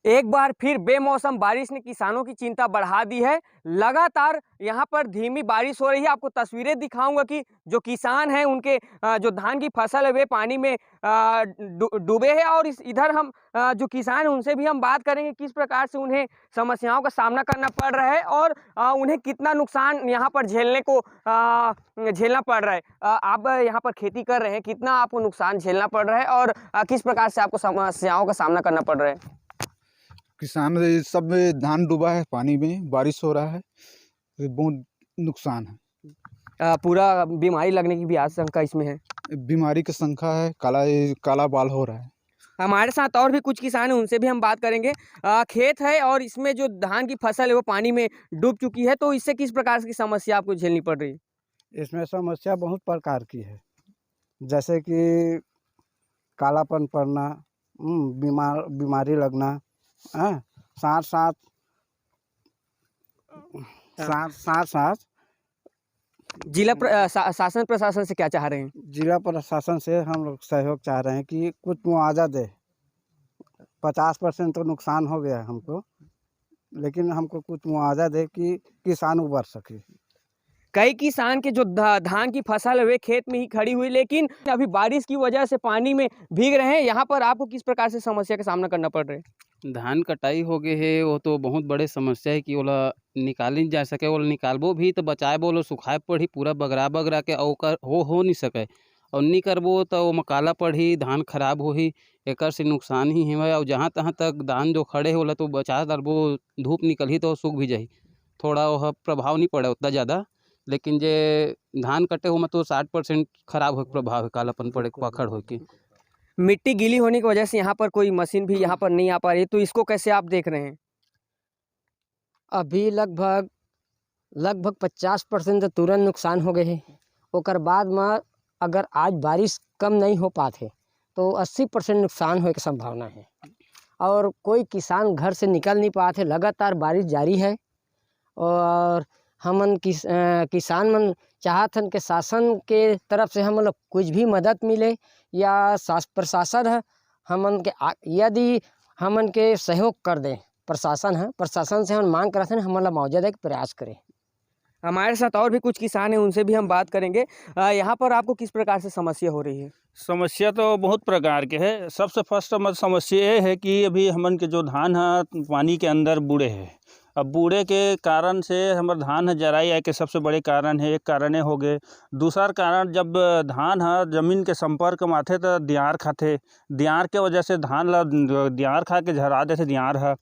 एक बार फिर बेमौसम बारिश ने किसानों की चिंता बढ़ा दी है। लगातार यहाँ पर धीमी बारिश हो रही है। आपको तस्वीरें दिखाऊंगा कि जो किसान हैं उनके जो धान की फसल है वे पानी में डूबे हैं। और इधर हम जो किसान हैं उनसे भी हम बात करेंगे किस प्रकार से उन्हें समस्याओं का सामना करना पड़ रहा है और उन्हें कितना नुकसान यहाँ पर झेलना पड़ रहा है। आप यहाँ पर खेती कर रहे हैं, कितना आपको नुकसान झेलना पड़ रहा है और किस प्रकार से आपको समस्याओं का सामना करना पड़ रहा है? किसान सब में धान डूबा है, पानी में बारिश हो रहा है, तो बहुत नुकसान है। पूरा बीमारी लगने की भी आशंका इसमें है। बीमारी की संख्या है, काला बाल हो रहा है। हमारे साथ और भी कुछ किसान हैं, उनसे भी हम बात करेंगे। खेत है और इसमें जो धान की फसल है वो पानी में डूब चुकी है, तो इससे किस प्रकार की समस्या आपको झेलनी पड़ रही है? इसमें समस्या बहुत प्रकार की है, जैसे कि कालापन पड़ना, बीमारी लगना, साथ साथ जिला शासन प्रशासन से क्या चाह रहे हैं? जिला प्रशासन से हम लोग सहयोग चाह रहे हैं कि कुछ मुआवजा दे। 50% तो नुकसान हो गया हमको, लेकिन हमको कुछ मुआवजा दे कि किसान उबर सके। कई किसान के जो धान की फसल है वे खेत में ही खड़ी हुई, लेकिन अभी बारिश की वजह से पानी में भीग रहे हैं। यहाँ पर आपको किस प्रकार से समस्या का सामना करना पड़ रहा है? धान कटाई हो गए है, वो तो बहुत बड़े समस्या है कि ओला निकाल नहीं जा सके। ओला निकालबो भी तो बचाए बोलो सुखाए पड़ी पूरा बगरा के ओकर हो नहीं सके, और नहीं करबो तो वो काला पड़ी, धान खराब होही, एकर से नुकसान ही है। और जहाँ तहाँ तक धान जो खड़े होला तो बचा दरबो, धूप निकलही तो सूख भी जाही, थोड़ा वह प्रभाव नहीं पड़े उतना ज़्यादा। लेकिन जे धान कटे हो तो 60% खराब हो प्रभाव है, कालापन पड़े पकड़ हो के। मिट्टी गीली होने की वजह से यहाँ पर कोई मशीन भी यहाँ पर नहीं आ पा रही, तो इसको कैसे आप देख रहे हैं? अभी लगभग 50% तो तुरंत नुकसान हो गए हैं। ओकर बाद में अगर आज बारिश कम नहीं हो पाते तो 80% नुकसान होने की संभावना है। और कोई किसान घर से निकल नहीं पाते, लगातार बारिश जारी है। और हमन किसान मन चाहतन कि शासन के तरफ से हम लोग कुछ भी मदद मिले, या प्रशासन है हमन के यदि हमन के सहयोग कर दें, प्रशासन से हम मांग करते हैं हमारा मुआवजा दे के प्रयास करें। हमारे साथ और भी कुछ किसान हैं, उनसे भी हम बात करेंगे। यहाँ पर आपको किस प्रकार से समस्या हो रही है? समस्या तो बहुत प्रकार के है। सबसे फर्स्ट समस्या ये है कि अभी हमन के जो धान है पानी के अंदर बूढ़े है। अब बूढ़े के कारण से हमारे धान है जराई आए के सबसे बड़े कारण है, एक कारण हो गए। दूसरा कारण, जब धान है जमीन के संपर्क में आते तो दियार खाते, दियार के वजह से धान ला दियार खा के झरा देते दियार है।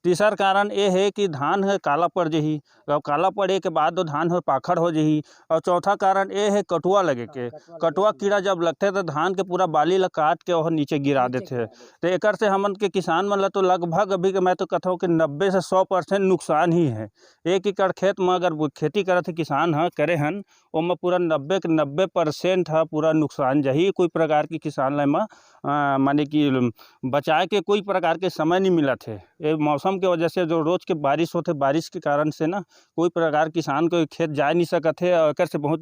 तीसरा कारण ये है कि धान है काला पड़ जही, अब काला पड़े के बाद तो धान है पाखड़ हो जही। और चौथा कारण ये है कटुआ लगे के, कटुआ कीड़ा जब लगते तो धान के पूरा बाली ला काट के वह नीचे गिरा देते। तो एक से हमन के किसान मन ला तो लगभग अभी के मैं तो कहता हूँ कि 90 से 100% नुकसान ही है। 1 एकड़ खेत में अगर खेती करते किसान है करे हन, वो पूरा 90 के 90% है पूरा नुकसान जही। कोई प्रकार की किसान ला में माने कि बचाए के कोई प्रकार के समय नहीं मिला थे। ये मौसम के वजह से जो रोज के बारिश होते, बारिश के कारण से ना कोई प्रकार किसान को खेत जा नहीं सकते और एक से बहुत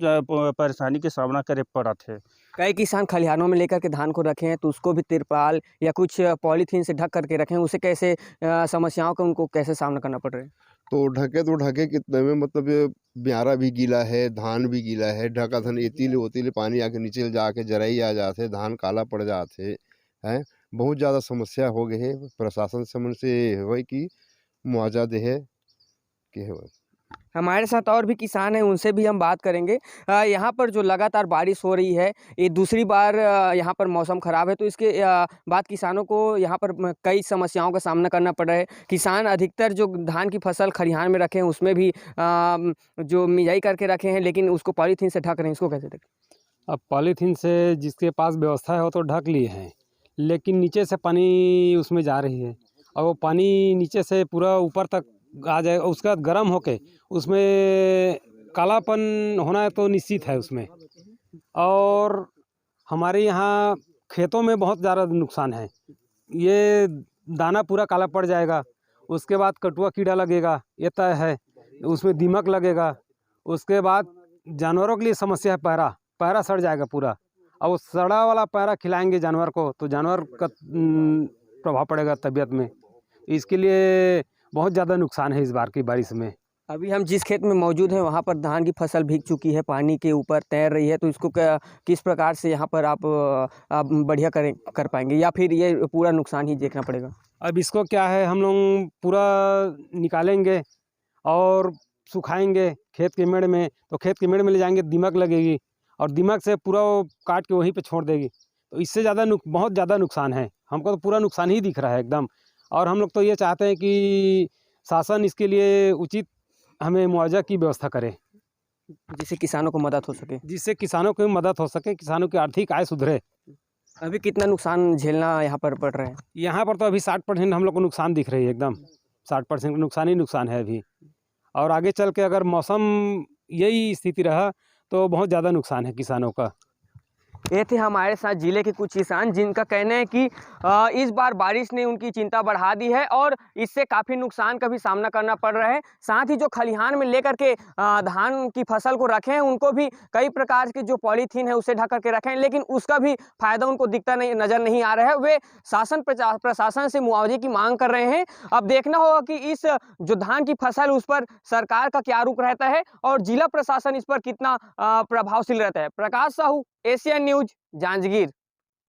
परेशानी के सामना करे पड़ा थे। कई किसान खलिहानों में लेकर के धान को रखे हैं, तो उसको भी तिरपाल या कुछ पॉलीथीन से ढक करके रखे हैं। उसे कैसे समस्याओं का उनको कैसे सामना करना पड़ रहा है? तो ढके कितने में, मतलब ये ब्यारा भी गीला है, धान भी गीला है, ढका धन एतीले ओतीले पानी आके नीचे जाके जराई आ जाते, धान काला पड़ जाते हैं। बहुत ज़्यादा समस्या हो गई है। प्रशासन समन से है कि मुआवजा दे है कि हमारे साथ और भी किसान हैं, उनसे भी हम बात करेंगे। यहाँ पर जो लगातार बारिश हो रही है, ये दूसरी बार यहाँ पर मौसम ख़राब है, तो इसके बाद किसानों को यहाँ पर कई समस्याओं का सामना करना पड़ रहा है। किसान अधिकतर जो धान की फसल खलिहान में रखे हैं उसमें भी जो मिजाई करके रखे हैं, लेकिन उसको पॉलीथीन से ढक रहे हैं। इसको कैसे देखें? अब पॉलीथीन से जिसके पास व्यवस्था है वो तो ढक लिए हैं, लेकिन नीचे से पानी उसमें जा रही है और वो पानी नीचे से पूरा ऊपर तक आ जाए, उसका गर्म होके उसमें कालापन होना तो निश्चित है उसमें। और हमारे यहाँ खेतों में बहुत ज़्यादा नुकसान है। ये दाना पूरा काला पड़ जाएगा, उसके बाद कटुआ कीड़ा लगेगा, ये तय है। उसमें दीमक लगेगा, उसके बाद जानवरों के लिए समस्या है, पैरा सड़ जाएगा पूरा। और वो सड़ा वाला पैरा खिलाएंगे जानवर को तो जानवर का प्रभाव पड़ेगा तबीयत में। इसके लिए बहुत ज़्यादा नुकसान है इस बार की बारिश में। अभी हम जिस खेत में मौजूद हैं वहाँ पर धान की फसल भीग चुकी है, पानी के ऊपर तैर रही है, तो इसको किस प्रकार से यहाँ पर आप बढ़िया कर पाएंगे, या फिर ये पूरा नुकसान ही देखना पड़ेगा? अब इसको क्या है, हम लोग पूरा निकालेंगे और सुखाएंगे खेत के मेड़ में, तो खेत के मेड़ में ले जाएंगे, दीमक लगेगी और दीमक से पूरा वो काट के वहीं पे छोड़ देगी, तो इससे ज़्यादा बहुत ज़्यादा नुकसान है। हमको तो पूरा नुकसान ही दिख रहा है एकदम। और हम लोग तो ये चाहते हैं कि शासन इसके लिए उचित हमें मुआवजा की व्यवस्था करे, जिससे किसानों को मदद हो सके। जिससे किसानों की मदद हो सके, किसानों की आर्थिक आय सुधरे। अभी कितना नुकसान झेलना यहाँ पर पड़ रहा है? यहाँ पर तो अभी 60% हम लोग को नुकसान दिख रही है, एकदम 60% नुकसान ही नुकसान है अभी। और आगे चल के अगर मौसम यही स्थिति रहा तो बहुत ज़्यादा नुकसान है किसानों का। ये थे हमारे साथ जिले के कुछ किसान जिनका कहना है कि इस बार बारिश ने उनकी चिंता बढ़ा दी है और इससे काफ़ी नुकसान का भी सामना करना पड़ रहा है। साथ ही जो खलिहान में लेकर के धान की फसल को रखे हैं उनको भी कई प्रकार के जो पॉलीथीन है उसे ढक करके रखे हैं, लेकिन उसका भी फायदा उनको दिखता नहीं नज़र नहीं आ रहा है। वे शासन प्रशासन से मुआवजे की मांग कर रहे हैं। अब देखना होगा कि इस जो धान की फसल उस पर सरकार का क्या रुख रहता है और जिला प्रशासन इस पर कितना प्रभावशील रहता है। Prakash Sahu, Asian news, Janjgir.